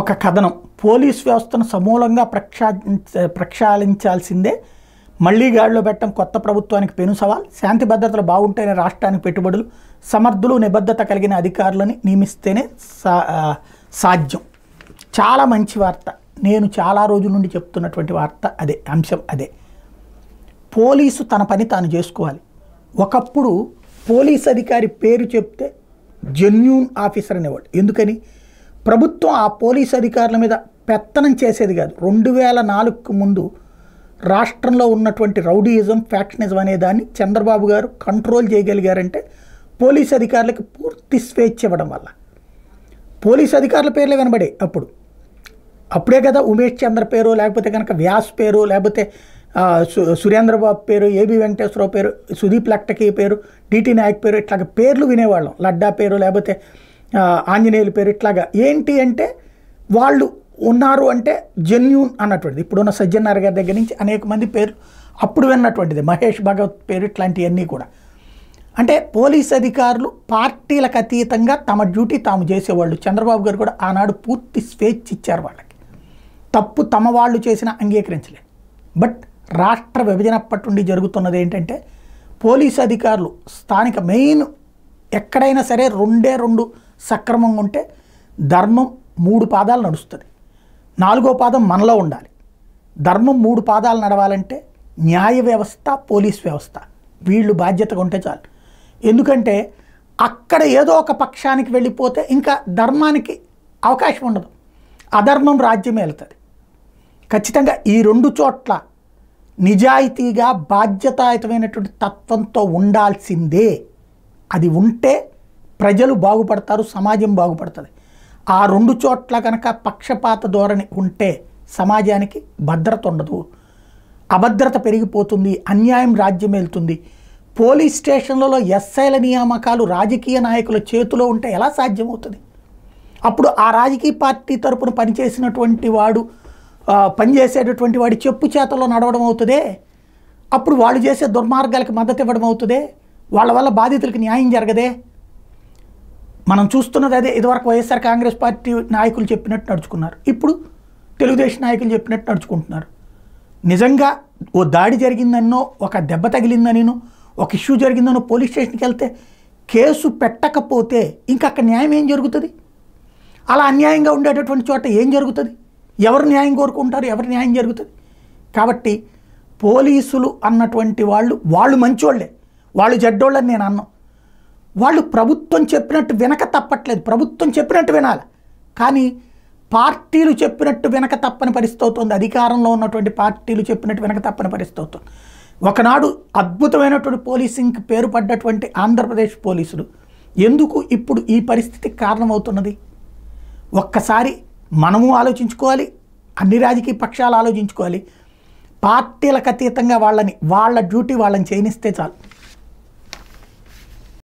ఒక కథనం పోలీస్ వ్యవస్థను సమూలంగా ప్రక్షాళించాల్సిందే. మళ్లీ గాడిలో పెట్టడం కొత్త ప్రభుత్వానికి పెను సవాల్. శాంతి భద్రతలు బాగుంటేనే రాష్ట్రానికి పెట్టుబడులు, సమర్థులు నిబద్ధత కలిగిన అధికారులని నియమిస్తేనే సాధ్యం. చాలా మంచి వార్త. నేను చాలా రోజుల నుండి చెప్తున్నటువంటి వార్త అదే, అంశం అదే. పోలీసు తన పని తాను చేసుకోవాలి. ఒకప్పుడు పోలీస్ అధికారి పేరు చెప్తే జెన్యూన్ ఆఫీసర్ అనేవాడు. ఎందుకని? ప్రభుత్వం ఆ పోలీస్ అధికారుల మీద పెత్తనం చేసేది కాదు. 2004కు ముందు రాష్ట్రంలో ఉన్నటువంటి రౌడీయిజం, ఫ్యాక్షనిజం అనే దాన్ని చంద్రబాబు గారు కంట్రోల్ చేయగలిగారంటే పోలీస్ అధికారులకు పూర్తి స్వేచ్ఛ ఇవ్వడం వల్ల. పోలీస్ అధికారుల పేర్లే వినబడే అప్పుడే కదా ఉమేష్ చంద్ర పేరు, లేకపోతే కనుక వ్యాస్ పేరు, లేకపోతే సురేంద్రబాబు పేరు, ఏబి వెంకటేశ్వరరావు పేరు, సుదీప్ లక్టకీ పేరు, డిటి నాయక్ పేరు, ఇట్లాగ పేర్లు వినేవాళ్ళం. లడ్డా పేరు, లేకపోతే ఆంజనేయుల పేరు, ఇట్లాగా. ఏంటి అంటే వాళ్ళు ఉన్నారు అంటే జెన్యూన్ అన్నటువంటిది. ఇప్పుడున్న సజ్జనార్ గారి దగ్గర నుంచి అనేక మంది పేర్లు అప్పుడు విన్నటువంటిది. మహేష్ భగవత్ పేరు, ఇట్లాంటివన్నీ కూడా. అంటే పోలీస్ అధికారులు పార్టీలకు అతీతంగా తమ డ్యూటీ తాము చేసేవాళ్ళు. చంద్రబాబు గారు కూడా ఆనాడు పూర్తి స్వేచ్ఛ ఇచ్చారు వాళ్ళకి. తప్పు తమ వాళ్ళు చేసినా అంగీకరించలేదు. బట్ రాష్ట్ర విభజన అప్పటి నుండి జరుగుతున్నది ఏంటంటే పోలీసు అధికారులు స్థానిక మెయిన్ ఎక్కడైనా సరే 2 సక్రమంగా ఉంటే ధర్మం 3 పాదాలు నడుస్తుంది. 4వ పాదం మనలో ఉండాలి. ధర్మం 3 పాదాలు నడవాలంటే న్యాయ వ్యవస్థ, పోలీస్ వ్యవస్థ వీళ్ళు బాధ్యతగా ఉంటే చాలు. ఎందుకంటే అక్కడ ఏదో ఒక పక్షానికి వెళ్ళిపోతే ఇంకా ధర్మానికి అవకాశం ఉండదు. అధర్మం రాజ్యమే వెళ్తుంది. ఖచ్చితంగా ఈ 2 చోట్ల నిజాయితీగా బాధ్యతాయుతమైనటువంటి తత్వంతో ఉండాల్సిందే. అది ఉంటే ప్రజలు బాగుపడతారు, సమాజం బాగుపడుతుంది. ఆ 2 చోట్ల కనుక పక్షపాత ధోరణి ఉంటే సమాజానికి భద్రత ఉండదు, అభద్రత పెరిగిపోతుంది, అన్యాయం రాజ్యం వెళ్తుంది. పోలీస్ స్టేషన్లలో ఎస్ఐల నియామకాలు రాజకీయ నాయకుల చేతిలో ఉంటే ఎలా సాధ్యమవుతుంది? అప్పుడు ఆ రాజకీయ పార్టీ తరపున పనిచేసినటువంటి వాడు, పనిచేసేటటువంటి వాడి చెప్పు చేతల్లో నడవడం అవుతుందే. అప్పుడు వాళ్ళు చేసే దుర్మార్గాలకు మద్దతు ఇవ్వడం అవుతుందే. వాళ్ళ వల్ల బాధితులకు న్యాయం జరగదే. మనం చూస్తున్నది అదే. ఇదివరకు వైఎస్ఆర్ కాంగ్రెస్ పార్టీ నాయకులు చెప్పినట్టు నడుచుకున్నారు, ఇప్పుడు తెలుగుదేశం నాయకులు చెప్పినట్టు నడుచుకుంటున్నారు. నిజంగా ఓ దాడి జరిగిందనో, ఒక దెబ్బ తగిలిందనో, ఒక ఇష్యూ జరిగిందనో పోలీస్ స్టేషన్కి వెళ్తే కేసు పెట్టకపోతే ఇంకా అక్కడ న్యాయం ఏం జరుగుతుంది? అలా అన్యాయంగా ఉండేటటువంటి చోట ఏం జరుగుతుంది? ఎవరు న్యాయం కోరుకుంటారు? ఎవరు న్యాయం జరుగుతుంది? కాబట్టి పోలీసులు అన్నటువంటి వాళ్ళు మంచోళ్ళే, వాళ్ళు చెడ్డోళ్ళని నేను అన్నాను. వాళ్ళు ప్రభుత్వం చెప్పినట్టు వినక తప్పట్లేదు, ప్రభుత్వం చెప్పినట్టు వినాలి. కానీ పార్టీలు చెప్పినట్టు వినక తప్పని పరిస్థితి అవుతుంది. అధికారంలో ఉన్నటువంటి పార్టీలు చెప్పినట్టు వినక తప్పని పరిస్థితి అవుతుంది. ఒకనాడు అద్భుతమైనటువంటి పోలీసింగ్కి పేరు పడ్డటువంటి ఆంధ్రప్రదేశ్ పోలీసులు ఎందుకు ఇప్పుడు ఈ పరిస్థితికి కారణమవుతున్నది? ఒక్కసారి మనము ఆలోచించుకోవాలి, అన్ని రాజకీయ పక్షాలు ఆలోచించుకోవాలి. పార్టీలకు అతీతంగా వాళ్ళ డ్యూటీ వాళ్ళని చేయనిస్తే చాలు.